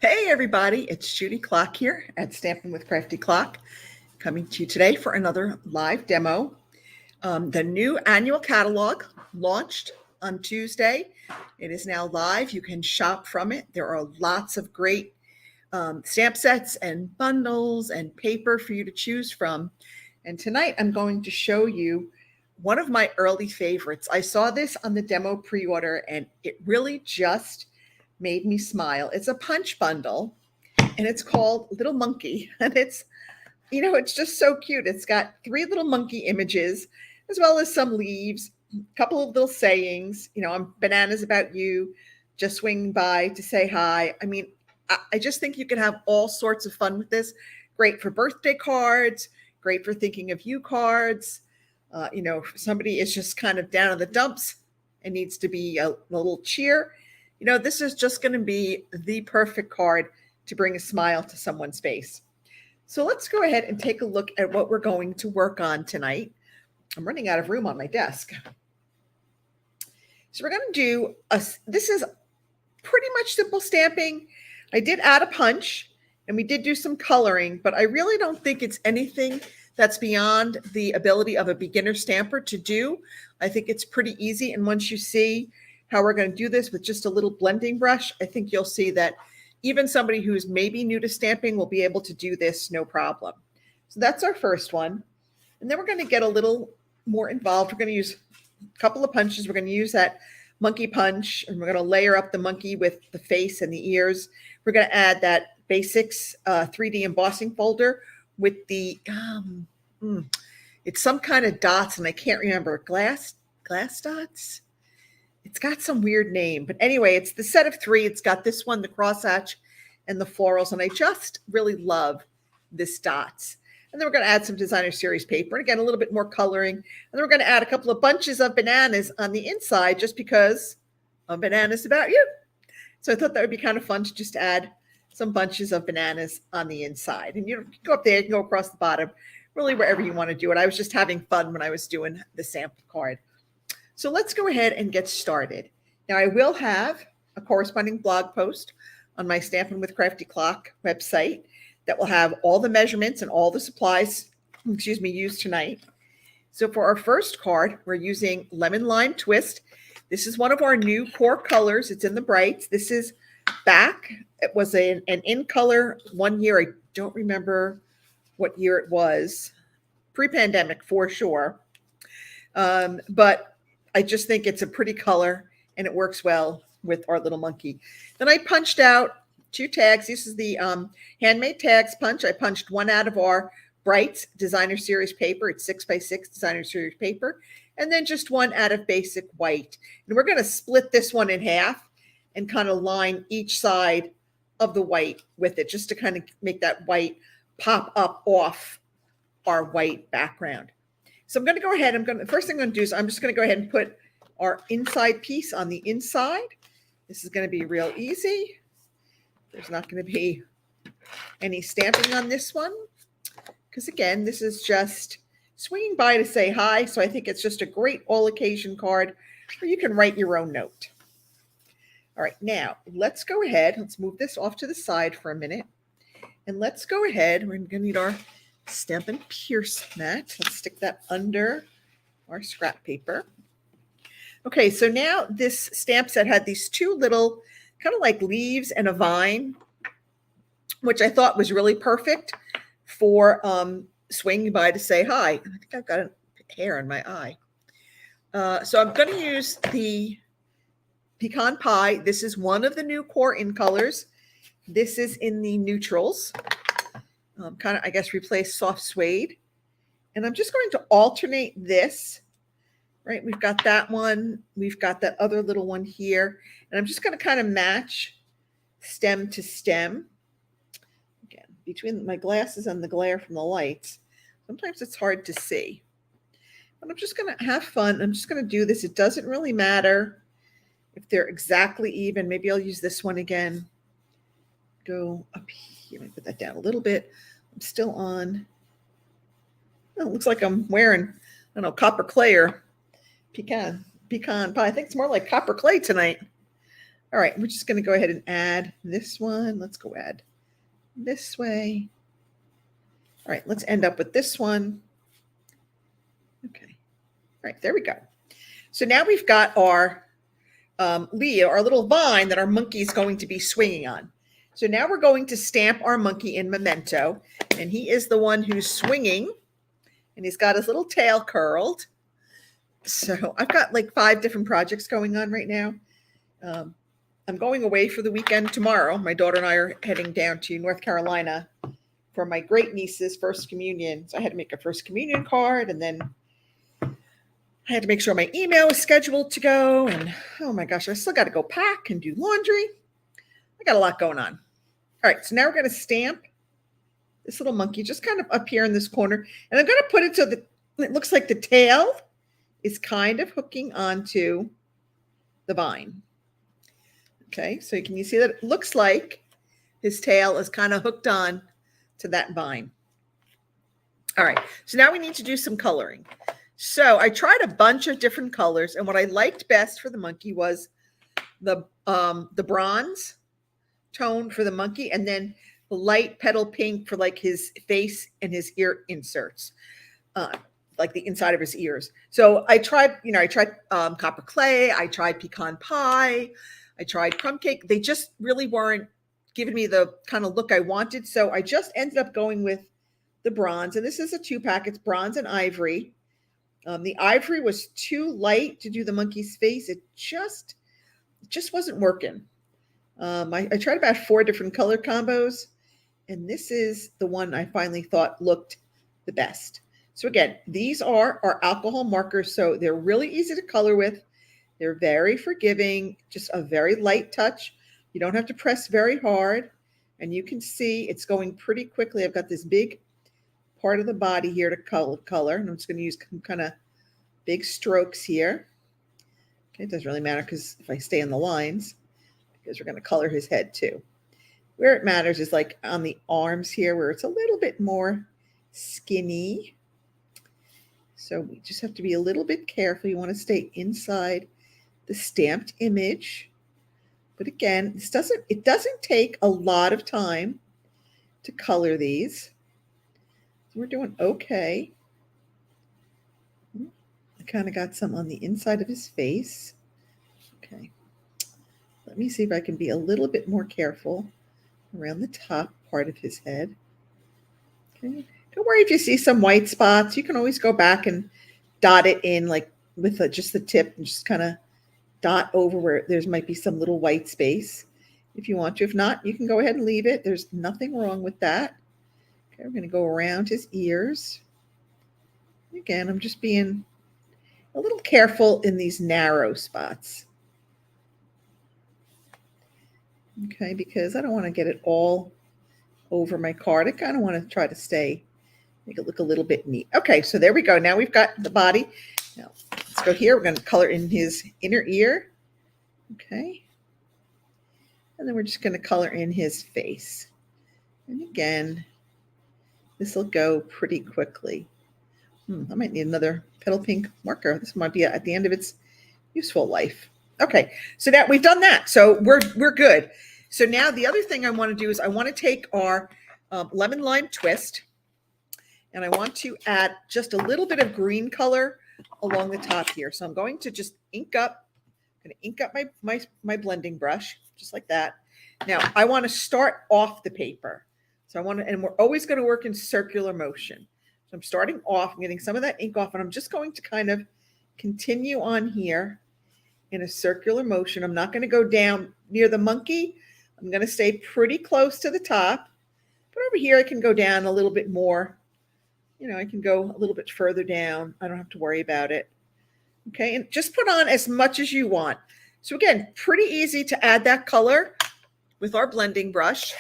Hey everybody, it's Judy Klock here at Stampin' with Crafty Klock, coming to you today for another live demo. The new annual catalog launched on Tuesday. It is now live. You can shop from it. There are lots of great stamp sets and bundles and paper for you to choose from. And tonight I'm going to show you one of my early favorites. I saw this on the demo pre-order and it really just made me smile. It's a punch bundle and it's called Little Monkey. And it's just so cute. It's got 3 little monkey images, as well as some leaves, a couple of little sayings, bananas about you, just swinging by to say hi. I mean, I just think you can have all sorts of fun with this. Great for birthday cards, great for thinking of you cards. If somebody is just kind of down in the dumps and needs to be a little cheer, this is just going to be the perfect card to bring a smile to someone's face. So let's go ahead and take a look at what we're going to work on tonight. I'm running out of room on my desk. So we're going to do this is pretty much simple stamping. I did add a punch and we did do some coloring, but I really don't think it's anything that's beyond the ability of a beginner stamper to do. I think it's pretty easy. And once you see how we're going to do this with just a little blending brush, I think you'll see that even somebody who's maybe new to stamping will be able to do this no problem. So that's our first one. And then we're going to get a little more involved. We're going to use a couple of punches. We're going to use that monkey punch, and we're going to layer up the monkey with the face and the ears. We're going to add that basics 3D embossing folder with the, it's some kind of dots, and I can't remember, glass dots? It's got some weird name, but anyway, it's the set of 3. It's got this one, the crosshatch, and the florals, and I just really love this dots. And then we're going to add some designer series paper, and again, a little bit more coloring. And then we're going to add a couple of bunches of bananas on the inside, just because a banana's about you. So I thought that would be kind of fun to just add some bunches of bananas on the inside. And you can go up there, you can go across the bottom, really wherever you want to do it. I was just having fun when I was doing the sample card. So let's go ahead and get started. Now I will have a corresponding blog post on my Stampin' with Crafty Klock website that will have all the measurements and all the supplies, used tonight. So for our first card, we're using Lemon Lime Twist. This is one of our new core colors. It's in the brights. This is back. It was an in color one year. I don't remember what year it was. Pre-pandemic for sure. But I just think it's a pretty color and it works well with our little monkey. Then I punched out 2 tags. This is the handmade tags punch. I punched one out of our Brights designer series paper. It's 6x6 designer series paper. And then just one out of basic white. And we're going to split this one in half and kind of line each side of the white with it, just to kind of make that white pop up off our white background. So I'm going to go ahead. The first thing I'm going to do is I'm just going to go ahead and put our inside piece on the inside. This is going to be real easy. There's not going to be any stamping on this one because, again, this is just swinging by to say hi. So I think it's just a great all occasion card where you can write your own note. All right, now let's go ahead. Let's move this off to the side for a minute. And let's go ahead. We're going to need our Stampin' Pierce mat. Let's stick that under our scrap paper. Okay, so now this stamp set had these 2 little kind of like leaves and a vine, which I thought was really perfect for swinging by to say hi. I think I've got a hair in my eye. So I'm going to use the Pecan Pie. This is one of the new core in colors. This is in the neutrals. Kind of, I guess, replace soft suede. And I'm just going to alternate this, right? We've got that one. We've got that other little one here. And I'm just going to kind of match stem to stem. Again, between my glasses and the glare from the lights, sometimes it's hard to see. But I'm just going to have fun. I'm just going to do this. It doesn't really matter if they're exactly even. Maybe I'll use this one again. Go up here. Let me put that down a little bit. I'm still on. Oh, it looks like I'm wearing, I don't know, copper clay or pecan pie. I think it's more like copper clay tonight. All right, we're just going to go ahead and add this one. Let's go add this way. All right, let's end up with this one. Okay. All right, there we go. So now we've got our Leo, our little vine that our monkey is going to be swinging on. So now we're going to stamp our monkey in Memento, and he is the one who's swinging, and he's got his little tail curled. So I've got like 5 different projects going on right now. I'm going away for the weekend tomorrow. My daughter and I are heading down to North Carolina for my great niece's first communion. So I had to make a first communion card, and then I had to make sure my email was scheduled to go. And oh my gosh, I still got to go pack and do laundry. I got a lot going on. All right, so now we're going to stamp this little monkey just kind of up here in this corner. And I'm going to put it so that it looks like the tail is kind of hooking onto the vine. Okay, so can you see that it looks like his tail is kind of hooked on to that vine. All right, so now we need to do some coloring. So I tried a bunch of different colors, and what I liked best for the monkey was the bronze tone for the monkey, and then the light petal pink for like his face and his ear inserts, like the inside of his ears. So I tried, copper clay, I tried pecan pie, I tried crumb cake. They just really weren't giving me the kind of look I wanted. So I just ended up going with the bronze, and this is a 2-pack. It's bronze and ivory. The ivory was too light to do the monkey's face. It just wasn't working. I tried about 4 different color combos, and this is the one I finally thought looked the best. So again, these are our alcohol markers, so they're really easy to color with. They're very forgiving, just a very light touch. You don't have to press very hard, and you can see it's going pretty quickly. I've got this big part of the body here to color, and I'm just going to use kind of big strokes here. Okay, it doesn't really matter because if I stay in the lines, because we're going to color his head too. Where it matters is like on the arms here, where it's a little bit more skinny. So we just have to be a little bit careful. You want to stay inside the stamped image. But again, it doesn't take a lot of time to color these. So we're doing okay. I kind of got some on the inside of his face. Okay. Let me see if I can be a little bit more careful around the top part of his head. Okay. Don't worry if you see some white spots. You can always go back and dot it in like with just the tip and just kind of dot over where there might be some little white space if you want to. If not, you can go ahead and leave it. There's nothing wrong with that. Okay, we're going to go around his ears. Again, I'm just being a little careful in these narrow spots. Okay, because I don't want to get it all over my card. I kind of want to try to make it look a little bit neat. Okay, so there we go. Now we've got the body. Now let's go here. We're going to color in his inner ear. Okay. And then we're just going to color in his face. And again, this will go pretty quickly. I might need another petal pink marker. This might be at the end of its useful life. Okay, so now we've done that. So we're good. So now the other thing I want to do is I want to take our lemon lime twist, and I want to add just a little bit of green color along the top here. So I'm going to just ink up my blending brush, just like that. Now I want to start off the paper. So and we're always going to work in circular motion. So I'm starting off, I'm getting some of that ink off, and I'm just going to kind of continue on here in a circular motion. I'm not going to go down near the monkey. I'm going to stay pretty close to the top. But over here, I can go down a little bit more. I can go a little bit further down. I don't have to worry about it. Okay, and just put on as much as you want. So again, pretty easy to add that color with our blending brush.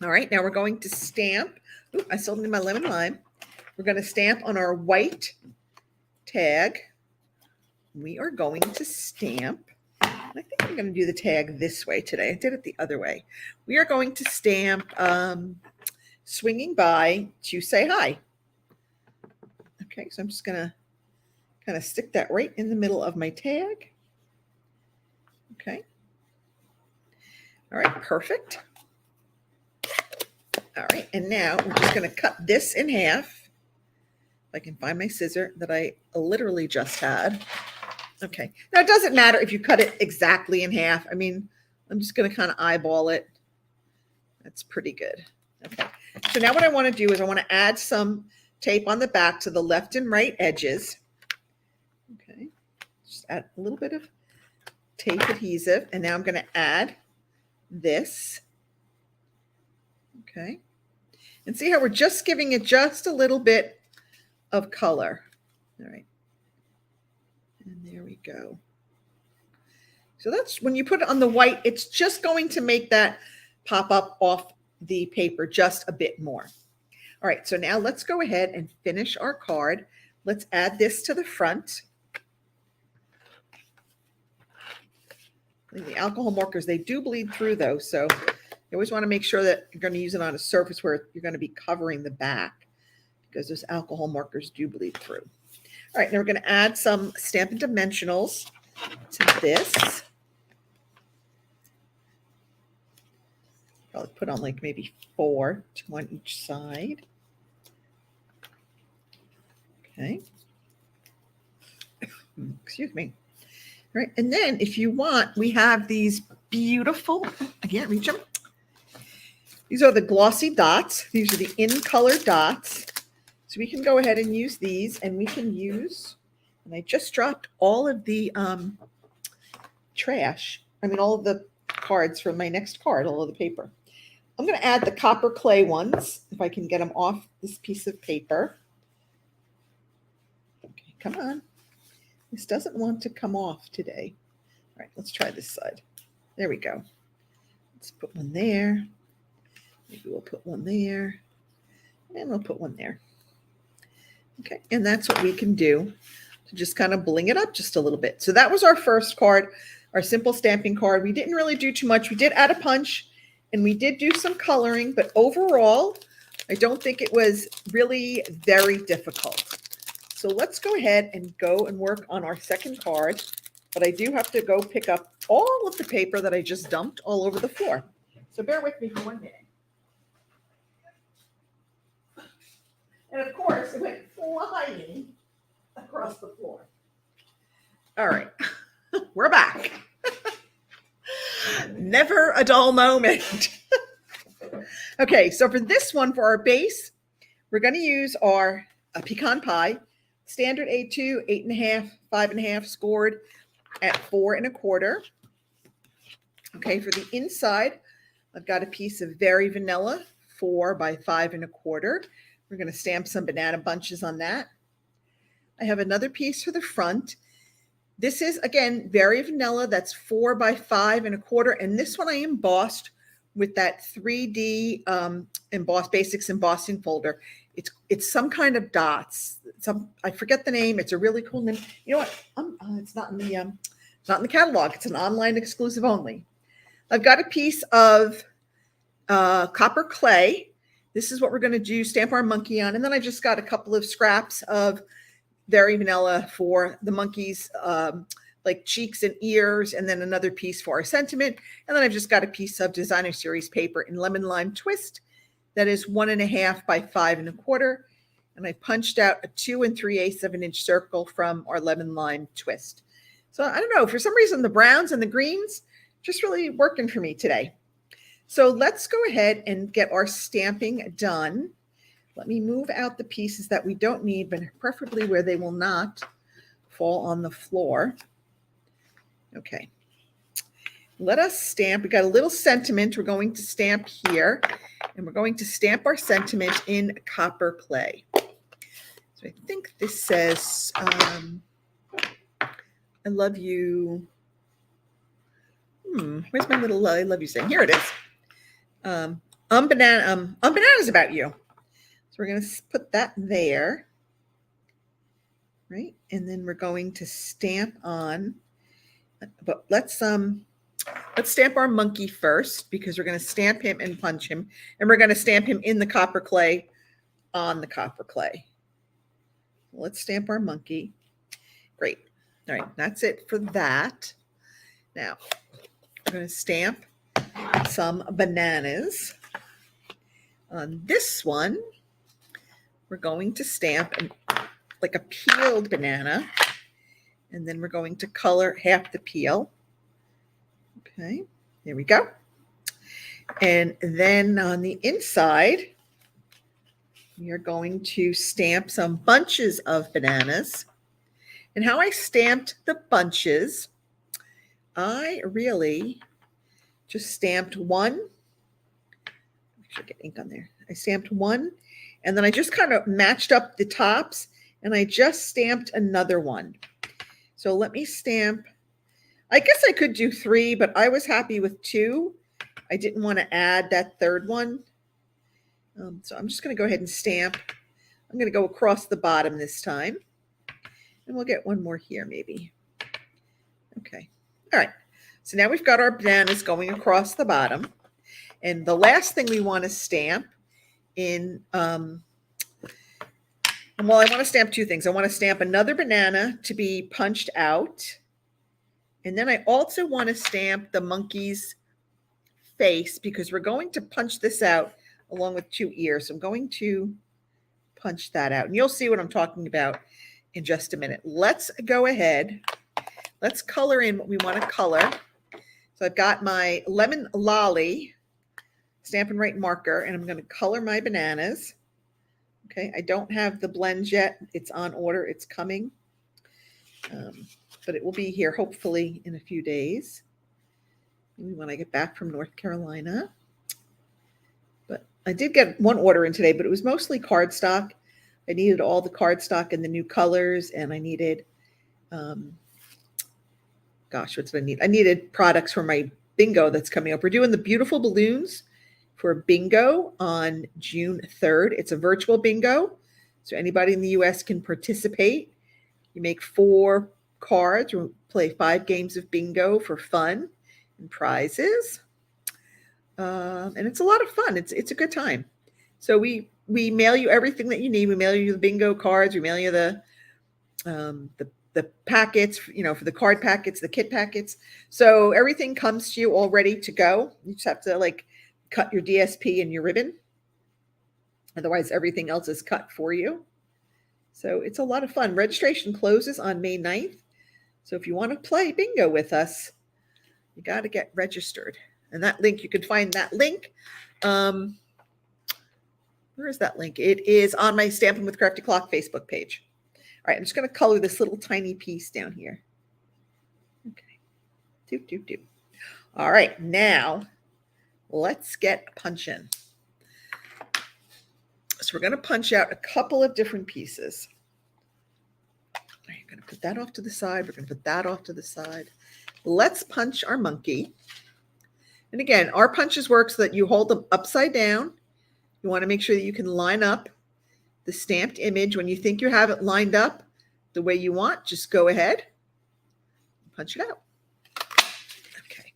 All right, now we're going to stamp. Ooh, I still need my lemon lime. We're going to stamp on our white tag. We are going to stamp. I think I'm going to do the tag this way today. I did it the other way. We are going to stamp swinging by to say hi. Okay, so I'm just going to kind of stick that right in the middle of my tag. All right, perfect. All right, and now we're just going to cut this in half. If I can find my scissor that I literally just had. Okay, now it doesn't matter if you cut it exactly in half. I mean, I'm just going to kind of eyeball it. That's pretty good. Okay, so now what I want to do is I want to add some tape on the back to the left and right edges. Okay, just add a little bit of tape adhesive, and now I'm going to add this. Okay, and see how we're just giving it just a little bit of color. All right, and there we go. So that's when you put it on the white, it's just going to make that pop up off the paper just a bit more. All right, so now let's go ahead and finish our card. Let's add this to the front. The alcohol markers, they do bleed through though, so you always want to make sure that you're going to use it on a surface where you're going to be covering the back, because those alcohol markers do bleed through. All right, now we're going to add some Stampin' Dimensionals to this. Probably put on like maybe 4, 2 on each side. Okay. Excuse me. All right, and then if you want, we have these beautiful, I can't reach them. These are the glossy dots. These are the in color dots. So we can go ahead and use these, and we can use, and I just dropped all of the all of the cards from my next card, all of the paper. I'm going to add the copper clay ones, if I can get them off this piece of paper. Okay, come on. This doesn't want to come off today. All right, let's try this side. There we go. Let's put one there. Maybe we'll put one there. And we'll put one there. Okay, and that's what we can do to just kind of bling it up just a little bit. So that was our first card, our simple stamping card. We didn't really do too much. We did add a punch, and we did do some coloring, but overall, I don't think it was really very difficult. So let's go ahead and go and work on our second card, but I do have to go pick up all of the paper that I just dumped all over the floor. So bear with me for 1 minute. And of course, it went flying across the floor. All right, we're back. Never a dull moment. Okay, so for this one, for our base, we're going to use our pecan pie, standard A2, 8.5, 5.5, scored at 4 1/4. Okay, for the inside, I've got a piece of Very Vanilla, 4 by 5 1/4. We're going to stamp some banana bunches on that. I have another piece for the front. This is, again, Very Vanilla. That's 4 by 5 1/4. And this one I embossed with that 3D Basics embossing folder. It's some kind of dots. I forget the name. It's a really cool name. You know what? It's not in the catalog. It's an online exclusive only. I've got a piece of copper clay. This is what we're going to do, stamp our monkey on. And then I just got a couple of scraps of Very Vanilla for the monkey's like cheeks and ears, and then another piece for our sentiment. And then I've just got a piece of Designer Series paper in Lemon Lime Twist that is 1.5 by 5 1/4. And I punched out a 2 3/8 of an inch circle from our Lemon Lime Twist. So I don't know, for some reason, the browns and the greens just really working for me today. So let's go ahead and get our stamping done. Let me move out the pieces that we don't need, but preferably where they will not fall on the floor. Okay. Let us stamp. We got a little sentiment we're going to stamp here, and we're going to stamp our sentiment in copper clay. So I think this says, I love you. Where's my little I love you saying? Here it is. Bananas about you. So we're going to put that there, right? And then we're going to stamp on, but let's stamp our monkey first, because we're going to stamp him and punch him, and we're going to stamp him in the copper clay on the copper clay. Let's stamp our monkey. Great. All right, that's it for that. Now, I'm going to stamp some bananas. On this one, we're going to stamp like a peeled banana, and then we're going to color half the peel. Okay, there we go. And then on the inside, we are going to stamp some bunches of bananas. And how I stamped the bunches, I really just stamped one. Make sure I get ink on there. I stamped one, and then I just kind of matched up the tops, and I just stamped another one. So let me stamp. I guess I could do 3, but I was happy with 2. I didn't want to add that third one. So I'm just going to go ahead and stamp. I'm going to go across the bottom this time. And we'll get one more here maybe. Okay. All right. So now we've got our bananas going across the bottom. And the last thing we want to stamp in, well, I want to stamp 2 things. I want to stamp another banana to be punched out. And then I also want to stamp the monkey's face because we're going to punch this out along with 2 ears. So I'm going to punch that out. And you'll see what I'm talking about in just a minute. Let's go ahead. Let's color in what we want to color. So I've got my lemon lolly Stampin' Right marker, and I'm going to color my bananas. Okay, I don't have the blends yet. It's on order. It's coming. But it will be here hopefully in a few days. Maybe when I get back from North Carolina. But I did get one order in today, but it was mostly cardstock. I needed all the cardstock and the new colors, and I needed, gosh, what's what I need? I needed products for my bingo that's coming up. We're doing the beautiful balloons for bingo on June 3rd. It's a virtual bingo, so anybody in the U.S. can participate. You make 4 cards, we'll play 5 games of bingo for fun and prizes. And it's a lot of fun. It's a good time. So we mail you everything that you need. We mail you the bingo cards. We mail you the packets, for the card packets, the kit packets. So everything comes to you all ready to go. You just have to cut your DSP and your ribbon. Otherwise, everything else is cut for you. So it's a lot of fun. Registration closes on May 9th. So if you want to play bingo with us, you got to get registered. And that link, you can find that link. Where is that link? It is on my Stampin' with Crafty Klock Facebook page. All right, I'm just going to color this little tiny piece down here. Okay. Doop, doop, doop. All right, now let's get punching. So we're going to punch out a couple of different pieces. All right, I'm going to put that off to the side. We're going to put that off to the side. Let's punch our monkey. And again, our punches work so that you hold them upside down. You want to make sure that you can line up the stamped image. When you think you have it lined up the way you want, just go ahead and punch it out. Okay.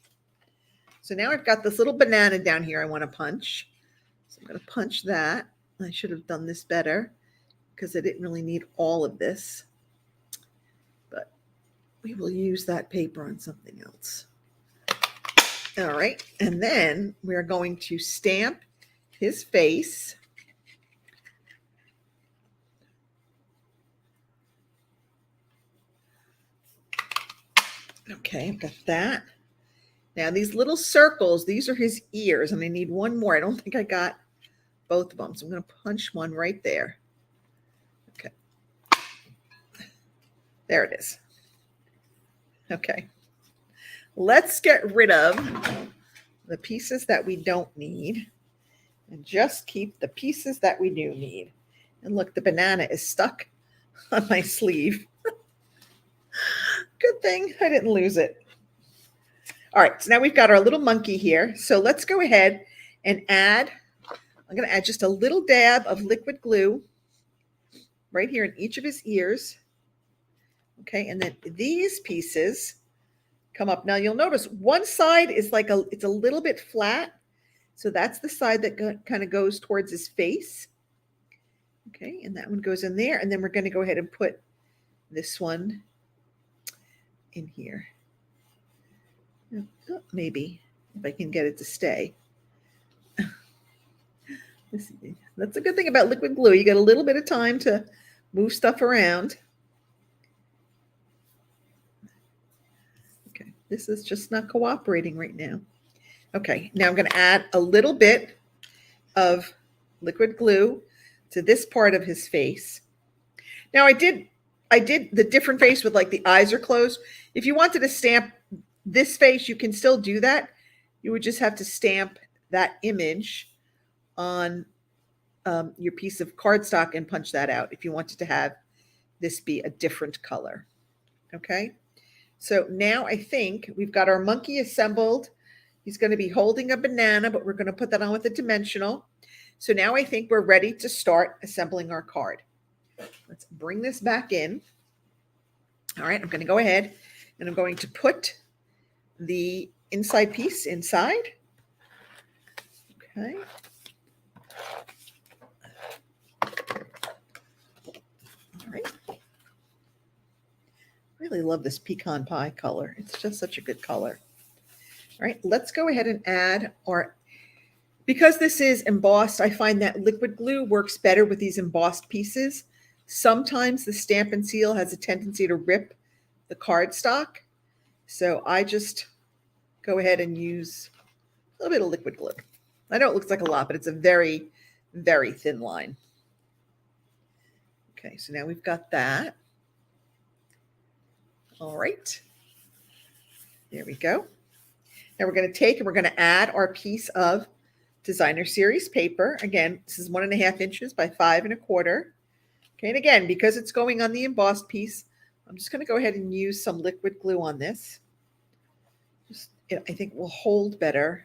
So now I've got this little banana down here I want to punch. So I'm going to punch that. I should have done this better because I didn't really need all of this. But we will use that paper on something else. All right. And then we're going to stamp his face. Okay, I've got that. Now these little circles, these are his ears, and I need one more. I don't think I got both of them, so I'm going to punch one right there. Okay. There it is. Okay. Let's get rid of the pieces that we don't need and just keep the pieces that we do need. And look, the banana is stuck on my sleeve. Good thing I didn't lose it. All right, so now we've got our little monkey here. So let's go ahead and add, I'm going to add just a little dab of liquid glue right here in each of his ears. Okay, and then these pieces come up. Now you'll notice one side is it's a little bit flat. So that's the side that kind of goes towards his face. Okay, and that one goes in there. And then we're going to go ahead and put this one in here. Maybe if I can get it to stay. That's a good thing about liquid glue. You get a little bit of time to move stuff around. Okay, this is just not cooperating right now. Okay, now I'm going to add a little bit of liquid glue to this part of his face. Now I did the different face with like the eyes are closed. If you wanted to stamp this face, you can still do that. You would just have to stamp that image on your piece of cardstock and punch that out if you wanted to have this be a different color. Okay, so now I think we've got our monkey assembled. He's going to be holding a banana, but we're going to put that on with a dimensional. So now I think we're ready to start assembling our card. Let's bring this back in. All right, I'm going to go ahead and I'm going to put the inside piece inside. Okay. All right. Really love this pecan pie color. It's just such a good color. All right, let's go ahead and add our, because this is embossed, I find that liquid glue works better with these embossed pieces. Sometimes the Stampin' Seal has a tendency to rip the cardstock. So I just go ahead and use a little bit of liquid glue. I know it looks like a lot, but it's a very, very thin line. Okay, so now we've got that. All right, there we go. Now we're going to take and we're going to add our piece of designer series paper. Again, this is 1.5 inches by 5 1/4. Okay, and again, because it's going on the embossed piece, I'm just going to go ahead and use some liquid glue on this. I think it will hold better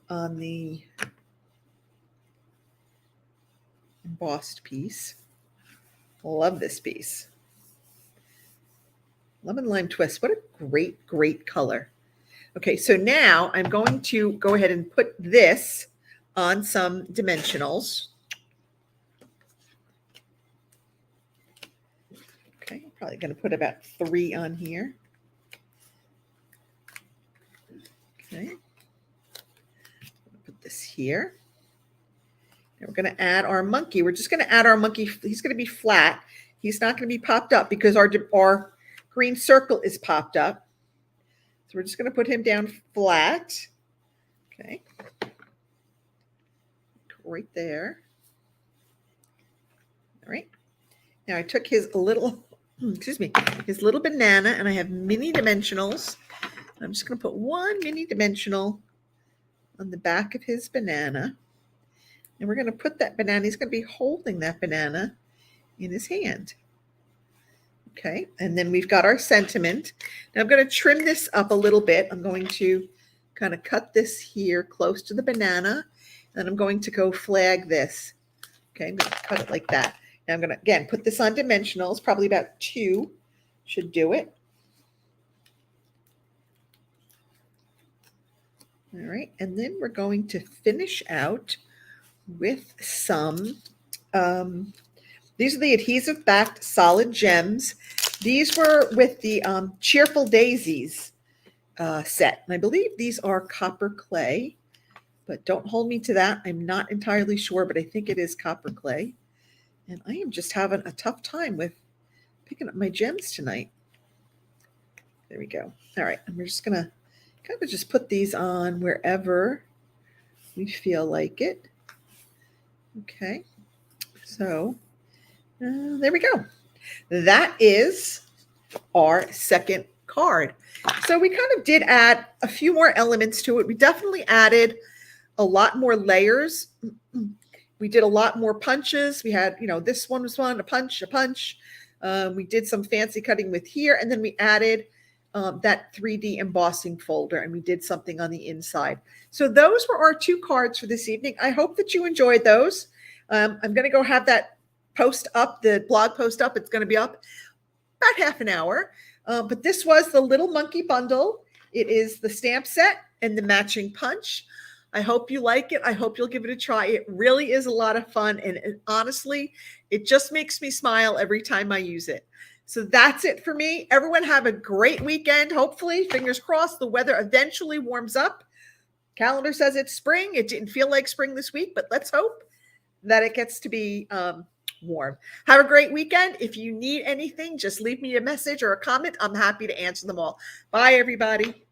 on the embossed piece. Love this piece. Lemon Lime Twist. What a great, great color. Okay, so now I'm going to go ahead and put this on some dimensionals. Okay, I'm probably going to put about 3 on here. Okay, put this here. Now we're going to add our monkey. We're just going to add our monkey. He's going to be flat. He's not going to be popped up because our green circle is popped up. So we're just going to put him down flat. Okay. Right there. All right. Now I took his little, his little banana, and I have mini dimensionals. I'm just going to put 1 mini dimensional on the back of his banana. And we're going to put that banana, he's going to be holding that banana in his hand. Okay, and then we've got our sentiment. Now I'm going to trim this up a little bit. I'm going to kind of cut this here close to the banana, and I'm going to go flag this. Okay, I'm going to cut it like that. Now I'm going to, again, put this on dimensionals, probably about 2 should do it. All right, and then we're going to finish out with some, these are the adhesive backed solid gems. These were with the Cheerful Daisies set. And I believe these are copper clay, but don't hold me to that. I'm not entirely sure, but I think it is copper clay. And I am just having a tough time with picking up my gems tonight. There we go. All right, and we're just going to kind of just put these on wherever we feel like it. Okay, so there we go. That is our second card. So we kind of did add a few more elements to it. We definitely added a lot more layers. We did a lot more punches. We had, this one was one, a punch. We did some fancy cutting with here, and then we added that 3D embossing folder, and we did something on the inside. So those were our 2 cards for this evening. I hope that you enjoyed those. I'm going to go have that post up, the blog post up. It's going to be up about half an hour. But this was the Little Monkey Bundle. It is the stamp set and the matching punch. I hope you like it. I hope you'll give it a try. It really is a lot of fun. And honestly, it just makes me smile every time I use it. So that's it for me. Everyone have a great weekend. Hopefully, fingers crossed, the weather eventually warms up. Calendar says it's spring. It didn't feel like spring this week, but let's hope that it gets to be warm. Have a great weekend. If you need anything, just leave me a message or a comment. I'm happy to answer them all. Bye, everybody.